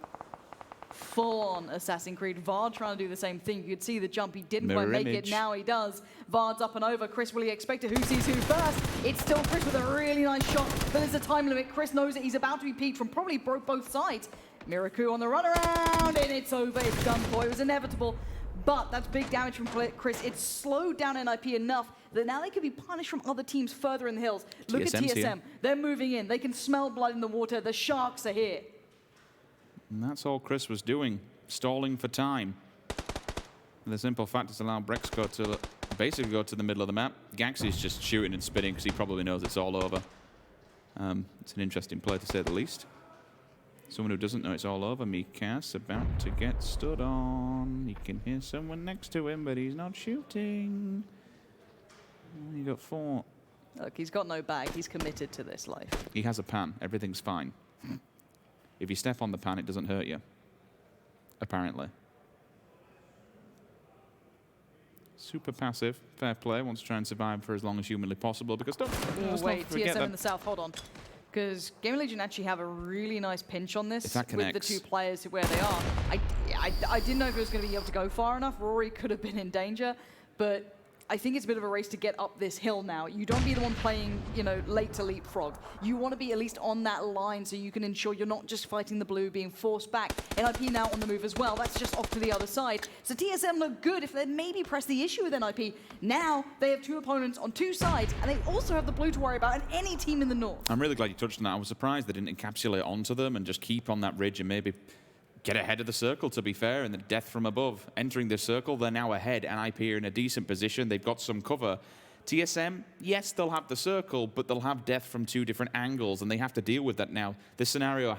full-on Assassin's Creed. Vard trying to do the same thing. You could see the jump. He didn't quite make it. Now he does. Vard's up and over. CrowCrowd, will he expect it? Who sees who first? It's still CrowCrowd with a really nice shot, but there's a time limit. CrowCrowd knows that he's about to be peaked from probably both sides. Miraku on the run around, and it's over. It's done for. It was inevitable. But that's big damage from CrowCrowd. It's slowed down NIP enough that now they could be punished from other teams further in the hills. Look at TSM. Here. They're moving in. They can smell blood in the water. The sharks are here. And that's all CrowCrowd was doing, stalling for time. The simple fact is allow Braexco to basically go to the middle of the map. Gaxy's just shooting and spinning because he probably knows it's all over. It's an interesting play to say the least. Someone who doesn't know it's all over, miikaz, about to get stood on. He can hear someone next to him, but he's not shooting. You got 4. Look, he's got no bag. He's committed to this life. He has a pan. Everything's fine. If you step on the pan, it doesn't hurt you. Apparently. Super passive. Fair play. Wants to try and survive for as long as humanly possible because let's Wait, not forget TSM that in the south, hold on. Because GamerLegion actually have a really nice pinch on this with the two players where they are. I didn't know if it was going to be able to go far enough. Rory could have been in danger, but I think it's a bit of a race to get up this hill now. You don't be the one playing, you know, late to leapfrog. You want to be at least on that line so you can ensure you're not just fighting the blue, being forced back. NIP now on the move as well. That's just off to the other side. So TSM look good if they'd maybe press the issue with NIP. Now they have two opponents on two sides, and they also have the blue to worry about, and any team in the north. I'm really glad you touched on that. I was surprised they didn't encapsulate onto them and just keep on that ridge and maybe get ahead of the circle, to be fair, and the death from above. Entering the circle, they're now ahead. NIP are in a decent position. They've got some cover. TSM, yes, they'll have the circle, but they'll have death from two different angles, and they have to deal with that now. This scenario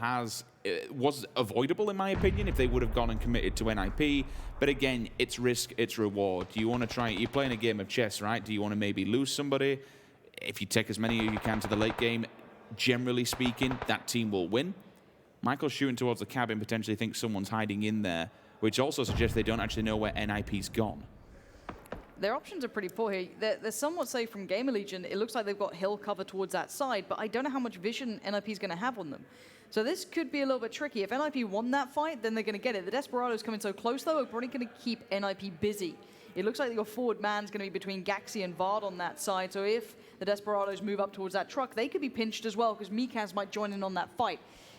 was avoidable, in my opinion, if they would have gone and committed to NIP. But again, it's risk, it's reward. Do you want to try? You're playing a game of chess, right? Do you want to maybe lose somebody? If you take as many as you can to the late game, generally speaking, that team will win. Michael's shooting towards the cabin, potentially thinks someone's hiding in there, which also suggests they don't actually know where NIP's gone. Their options are pretty poor here. They're somewhat safe from GamerLegion. It looks like they've got hill cover towards that side, but I don't know how much vision NIP's going to have on them. So this could be a little bit tricky. If NIP won that fight, then they're going to get it. The Desperados coming so close, though, are probably going to keep NIP busy. It looks like your forward man's going to be between Gaxi and Vard on that side, so if the Desperados move up towards that truck, they could be pinched as well, because miikaz might join in on that fight.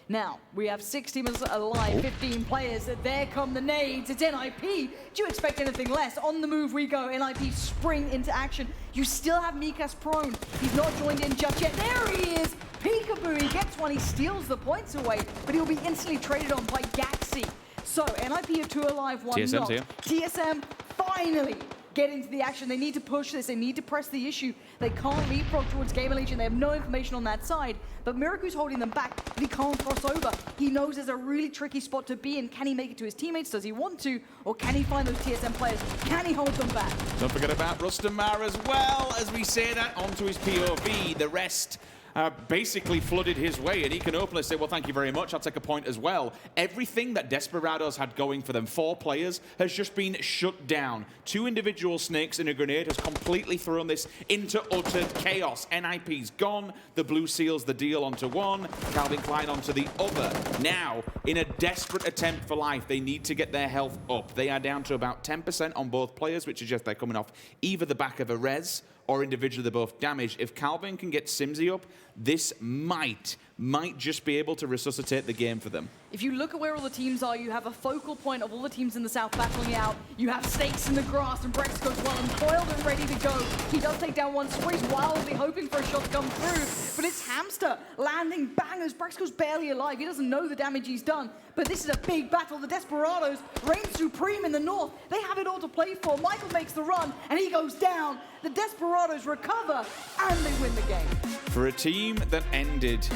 Now, we have 6 teams alive, 15 players. There come the nades. It's NIP. Do you expect anything less? On the move we go. NIP spring into action. You still have miikaz prone. He's not joined in just yet. There he is. Peekaboo. He gets one. He steals the points away, but he'll be instantly traded on by Gaxi. So, NIP are 2 alive, 1 TSM's knocked. here. TSM finally get into the action. They need to push this. They need to press the issue. They can't leapfrog towards GamerLegion. They have no information on that side. But Miraku's holding them back, but he can't cross over. He knows there's a really tricky spot to be in. Can he make it to his teammates? Does he want to? Or can he find those TSM players? Can he hold them back? Don't forget about Rustanmar as well. As we say that onto his POV, the rest basically flooded his way, and he can openly say, well, thank you very much, I'll take a point as well. Everything that Desperados had going for them, 4 players, has just been shut down. 2 individual snakes and a grenade has completely thrown this into utter chaos. NIP's gone, the blue seals the deal onto one, Calvin Klein onto the other. Now, in a desperate attempt for life, they need to get their health up. They are down to about 10% on both players, which suggests they're coming off either the back of a res or individually they're both damaged. If Calvin can get SIMSY up, this might just be able to resuscitate the game for them. If you look at where all the teams are, you have a focal point of all the teams in the south battling it out. You have Snakes in the grass and Braexco's well and coiled and ready to go. He does take down one. SKUIJKE wildly hoping for a shot to come through, but it's Hamster landing bangers. Braexco's barely alive. He doesn't know the damage he's done, but this is a big battle. The Desperados reign supreme in the north. They have it all to play for. Michael makes the run and he goes down. The Desperados recover and they win the game. For a team that ended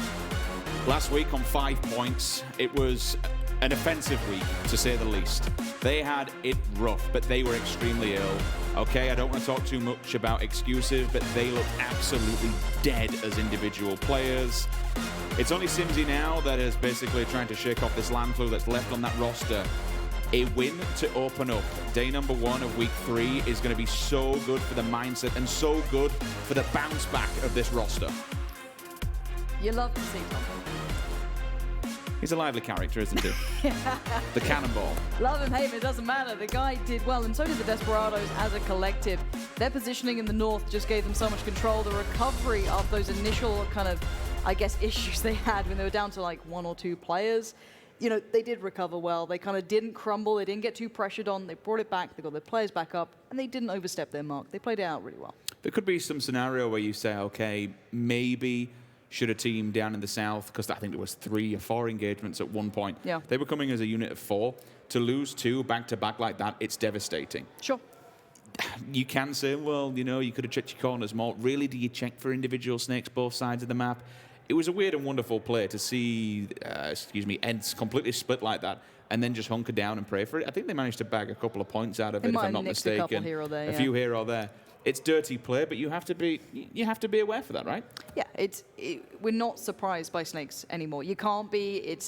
last week on 5 points, it was an offensive week, to say the least. They had it rough, but they were extremely ill. Okay, I don't want to talk too much about excuses, but they look absolutely dead as individual players. It's only SIMSY now that is basically trying to shake off this land flu that's left on that roster. A win to open up day number 1 of week 3 is going to be so good for the mindset and so good for the bounce back of this roster. You love to see something. He's a lively character, isn't he? The cannonball. Love him, hate him, it doesn't matter. The guy did well, and so did the Desperados as a collective. Their positioning in the north just gave them so much control. The recovery of those initial kind of, I guess, issues they had when they were down to like 1 or 2 players, you know, they did recover well. They kind of didn't crumble. They didn't get too pressured on. They brought it back. They got their players back up, and they didn't overstep their mark. They played it out really well. There could be some scenario where you say, okay, maybe should a team down in the south, because I think there was 3 or 4 engagements at one point. Yeah. They were coming as a unit of 4. To lose 2 back-to-back like that, it's devastating. Sure. You can say, well, you know, you could have checked your corners more. Really, do you check for individual snakes both sides of the map? It was a weird and wonderful play to see, ENCE completely split like that and then just hunker down and pray for it. I think they managed to bag a couple of points out of it, if I'm not mistaken. A couple here or there, a few here or there. It's dirty play, but you have to be aware for that, right? Yeah, we're not surprised by snakes anymore. You can't be.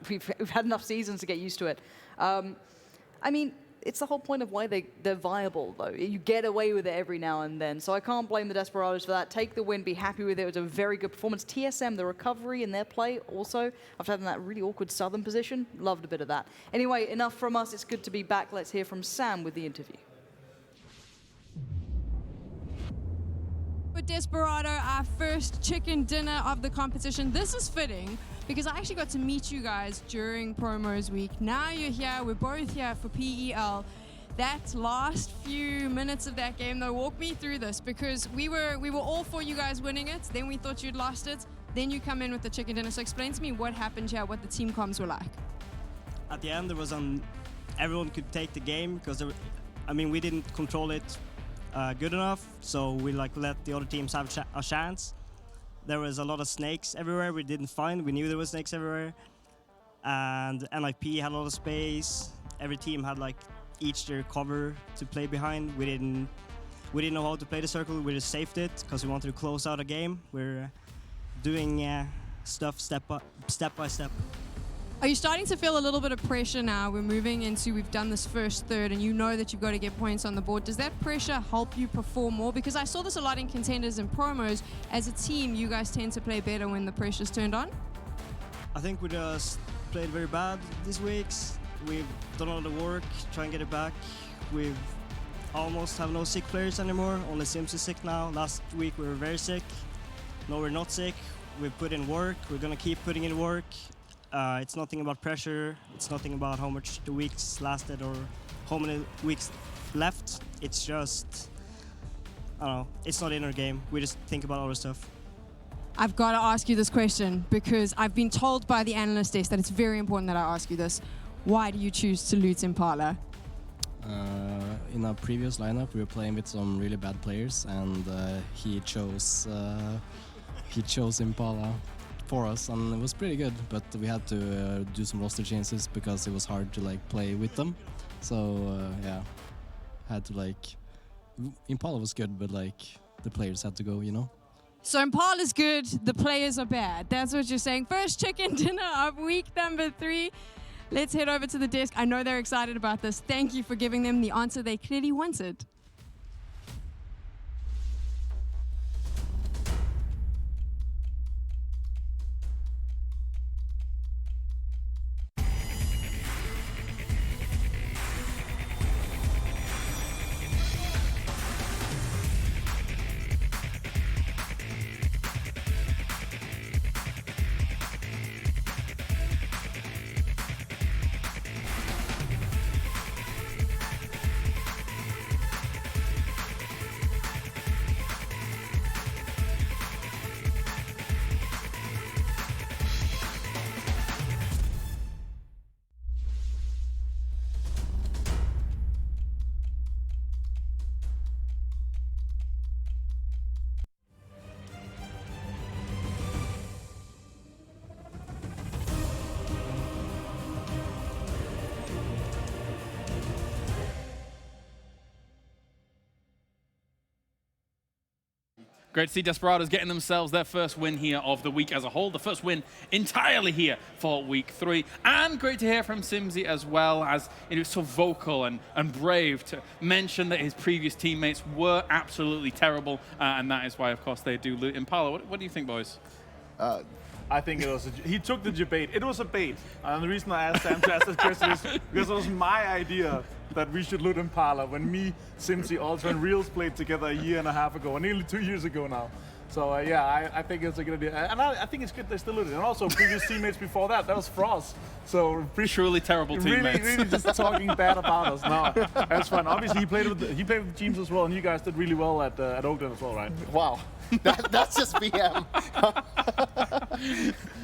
We've had enough seasons to get used to it. I mean, it's the whole point of why they're viable, though. You get away with it every now and then. So I can't blame the Desperados for that. Take the win, be happy with it. It was a very good performance. TSM, the recovery in their play also, after having that really awkward southern position, loved a bit of that. Anyway, enough from us. It's good to be back. Let's hear from Sam with the interview. With Desperado, our first chicken dinner of the competition. This is fitting because I actually got to meet you guys during Promos Week. Now you're here, we're both here for PEL. That last few minutes of that game though, walk me through this, because we were all for you guys winning it, then we thought you'd lost it, then you come in with the chicken dinner. So explain to me what happened here, what the team comms were like. At the end, there was everyone could take the game because we didn't control it good enough, so we let the other teams have a chance. There was a lot of snakes everywhere we didn't find. We knew there were snakes everywhere, and NIP had a lot of space. Every team had each their cover to play behind. We didn't know how to play the circle. We just saved it because we wanted to close out a game. We're doing stuff step by step. Are you starting to feel a little bit of pressure now? We've done this first third and you know that you've got to get points on the board. Does that pressure help you perform more? Because I saw this a lot in contenders and promos. As a team, you guys tend to play better when the pressure's turned on? I think we just played very bad these weeks. We've done all the work, try and get it back. We've almost have no sick players anymore. Only SIMSY is sick now. Last week we were very sick. No, we're not sick. We've put in work. We're going to keep putting in work. It's nothing about pressure. It's nothing about how much the weeks lasted or how many weeks left. It's just, I don't know, it's not in our game. We just think about other stuff. I've got to ask you this question because I've been told by the analyst desk that it's very important that I ask you this. Why do you choose to loot Impala? In our previous lineup, we were playing with some really bad players, and he chose Impala for us, and it was pretty good. But we had to do some roster changes because it was hard to play with them. So yeah, had to Impala was good, but the players had to go, you know. So Impala's good, the players are bad. That's what you're saying. First chicken dinner of week number 3. Let's head over to the desk. I know they're excited about this. Thank you for giving them the answer they clearly wanted. Great to see Desperados getting themselves their first win here of the week as a whole. The first win entirely here for week 3. And great to hear from SIMSY as well, as he was so vocal and brave to mention that his previous teammates were absolutely terrible. And that is why, of course, they do loot Impala. What do you think, boys? I think it was he took the debate. It was a bait. And the reason I asked Sam to ask this question is because it was my idea that we should loot Impala when me, SIMSY, Ultra, and Reels played together a year and a half ago, or nearly 2 years ago now. So yeah, I think it's a good idea. And I think it's good they still looted. And also previous teammates before that was Frost. So truly terrible teammates. Really just talking bad about us. No, that's fun. Obviously he played with the teams as well, and you guys did really well at Oakland as well, right? Wow. That's just BM.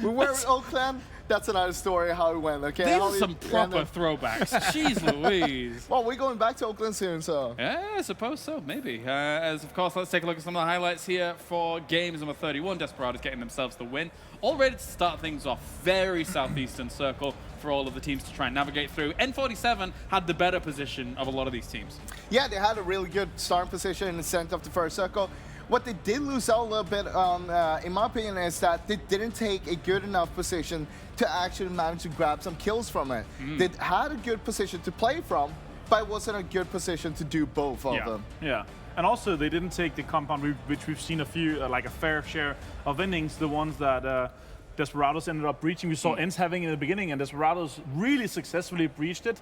We were in Oakland. That's another story how it went, okay? These are some proper throwbacks. Jeez Louise. Well, we're going back to Oakland soon, so. Yeah, I suppose so, maybe. As of course, let's take a look at some of the highlights here for games number 31. Desperados getting themselves the win. All ready to start things off. Very southeastern circle for all of the teams to try and navigate through. N47 had the better position of a lot of these teams. Yeah, they had a really good starting position in the center of the first circle. What they did lose out a little bit on, in my opinion, is that they didn't take a good enough position to actually manage to grab some kills from it. They had a good position to play from, but it was in a good position to do both of them. Yeah. And also, they didn't take the compound, which we've seen a few, like a fair share of endings, the ones that Desperados ended up breaching. We saw ENCE having in the beginning, and Desperados really successfully breached it,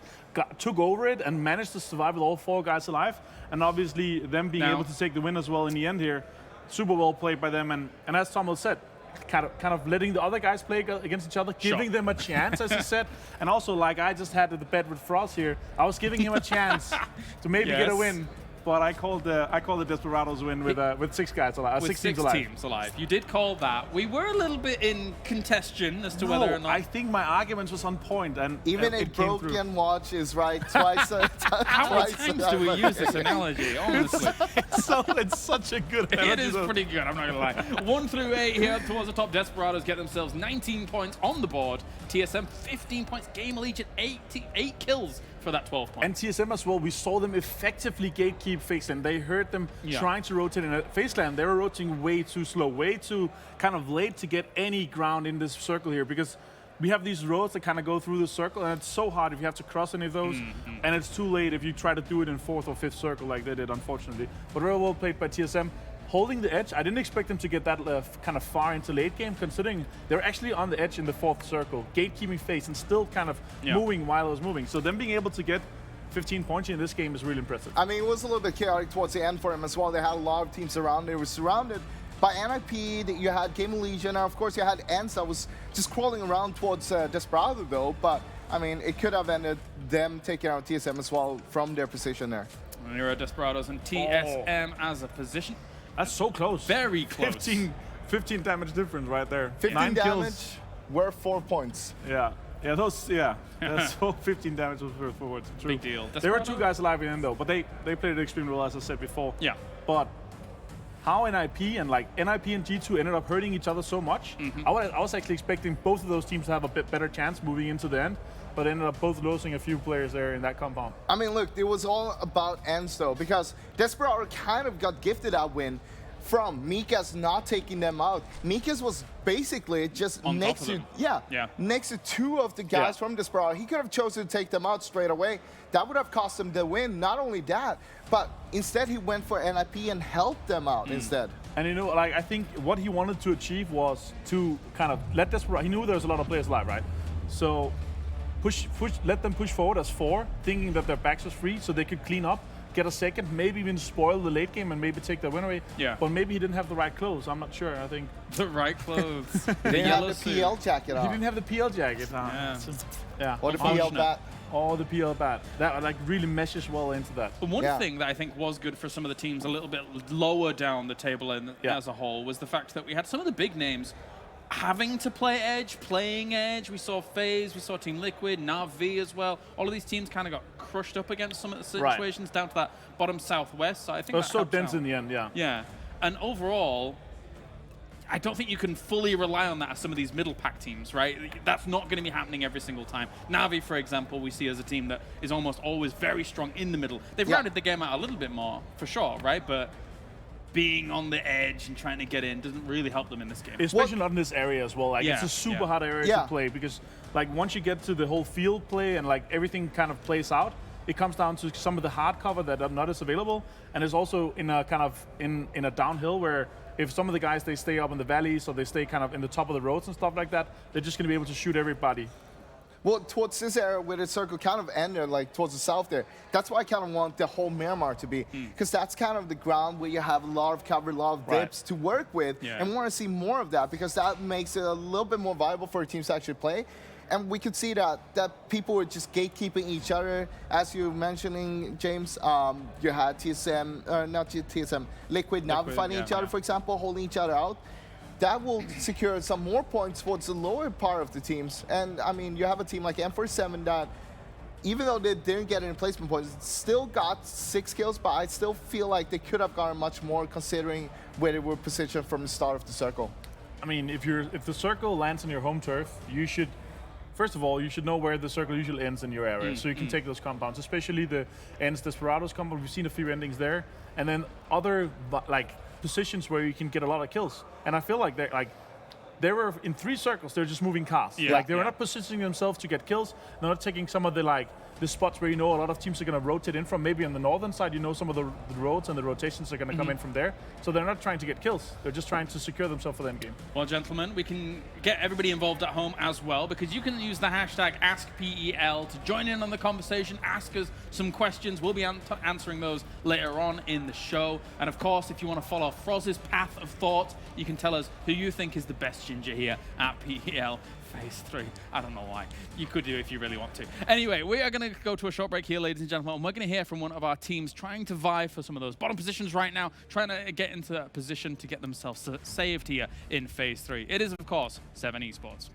took over it, and managed to survive with all 4 guys alive. And obviously, them being able to take the win as well in the end here, super well played by them. And as TomiL said, kind of letting the other guys play against each other, giving them a chance, as he said. And also, like I just had the bet with Frost here, I was giving him a chance to maybe get a win. But I called the Desperados win with 6 guys alive, with 6 teams alive. You did call that. We were a little bit in contention as to whether or not. I think my arguments was on point, and even a broken watch is right twice. How many times do we use this analogy? Honestly, it's such a good analogy. It is pretty good. I'm not gonna lie. 1 through 8 here towards the top. Desperados get themselves 19 points on the board. TSM 15 points. GamerLegion 8 kills for that 12 points. And TSM as well, we saw them effectively gatekeep FaZe Clan. They heard them trying to rotate in FaZe Clan. They were rotating way too slow, way too kind of late to get any ground in this circle here, because we have these roads that kind of go through the circle, and it's so hard if you have to cross any of those, and it's too late if you try to do it in 4th or 5th circle like they did, unfortunately. But very well played by TSM. Holding the edge, I didn't expect them to get that kind of far into late game, considering they're actually on the edge in the 4th circle, gatekeeping FaZe and still kind of moving while it was moving. So them being able to get 15 points in this game is really impressive. I mean, it was a little bit chaotic towards the end for him as well. They had a lot of teams around. They were surrounded by NIP, you had GamerLegion, and of course you had ENCE that was just crawling around towards Desperado though, but I mean, it could have ended them taking out TSM as well from their position there. And here are Desperados and TSM as a position. That's so close. Very close. 15 damage difference right there. 15 9 damage, kills. worth 4 points. That's so 15 damage was worth 4 points. True. Big deal. There were 2 guys alive in the end though, but they played it extremely well, as I said before. Yeah. But how NIP and G2 ended up hurting each other so much, I was actually expecting both of those teams to have a bit better chance moving into the end, but ended up both losing a few players there in that compound. I mean, look, it was all about ENCE though, because Desperado kind of got gifted that win from miikaz not taking them out. miikaz was basically just on next to next to 2 of the guys from Desperado. He could have chosen to take them out straight away. That would have cost him the win. Not only that, but instead he went for NIP and helped them out instead. And you know, like, I think what he wanted to achieve was to kind of let Desperado, he knew there was a lot of players alive, right? So let them push forward as 4, thinking that their backs was free so they could clean up, get a second, maybe even spoil the late game and maybe take the win away. Yeah. But maybe he didn't have the right clothes. I'm not sure. I think the right clothes. He didn't have the PL jacket on. He didn't have the PL jacket on. Or the PL bat. Or the PL bat. That like really meshes well into that. One thing that I think was good for some of the teams a little bit lower down the table as a whole was the fact that we had some of the big names having to play Edge, playing Edge. We saw FaZe, we saw Team Liquid, Na'Vi as well. All of these teams kind of got crushed up against some of the situations down to that bottom southwest. So I think it was so dense in the end, Yeah, and overall, I don't think you can fully rely on that as some of these middle pack teams, right? That's not going to be happening every single time. Na'Vi, for example, we see as a team that is almost always very strong in the middle. They've rounded the game out a little bit more, for sure, right? But being on the edge and trying to get in doesn't really help them in this game. Especially not in this area as well. Like, it's a super hard area to play because, like, once you get to the whole field play and, like, everything kind of plays out, it comes down to some of the hard cover that are not as available, and it's also in a kind of in a downhill where if some of the guys, they stay up in the valleys or they stay kind of in the top of the roads and stuff like that, they're just going to be able to shoot everybody. Well, towards this area where the circle kind of ended, like towards the south there, that's why I kind of want the whole Miramar to be, because that's kind of the ground where you have a lot of cover, a lot of dips to work with, and we want to see more of that because that makes it a little bit more viable for teams to actually play. And we could see that people were just gatekeeping each other. As you were mentioning, James, you had TSM, not TSM, Liquid now fighting each other, for example, holding each other out. That will secure some more points towards the lower part of the teams. And I mean, you have a team like M47 that, even though they didn't get any placement points, still got 6 kills, but I still feel like they could have gotten much more considering where they were positioned from the start of the circle. I mean, if the circle lands on your home turf, you should, first of all, you should know where the circle usually ends in your area, so you can take those compounds, especially the ENCE Desperados compound. We've seen a few endings there, and then other like positions where you can get a lot of kills. And I feel like they were in 3 circles. They're just moving cast. Like they were not positioning themselves to get kills. They're not taking some of the spots where you know a lot of teams are going to rotate in from. Maybe on the northern side, you know some of the roads and the rotations are going to come in from there. So they're not trying to get kills. They're just trying to secure themselves for the end game. Well, gentlemen, we can get everybody involved at home as well, because you can use the hashtag AskPEL to join in on the conversation, ask us some questions. We'll be answering those later on in the show. And of course, if you want to follow Froz's path of thought, you can tell us who you think is the best ginger here at PEL Phase 3. I don't know why. You could do if you really want to. Anyway, we are going to go to a short break here, ladies and gentlemen, and we're going to hear from one of our teams trying to vie for some of those bottom positions right now, trying to get into that position to get themselves saved here in Phase 3. It is, of course, 7 Esports.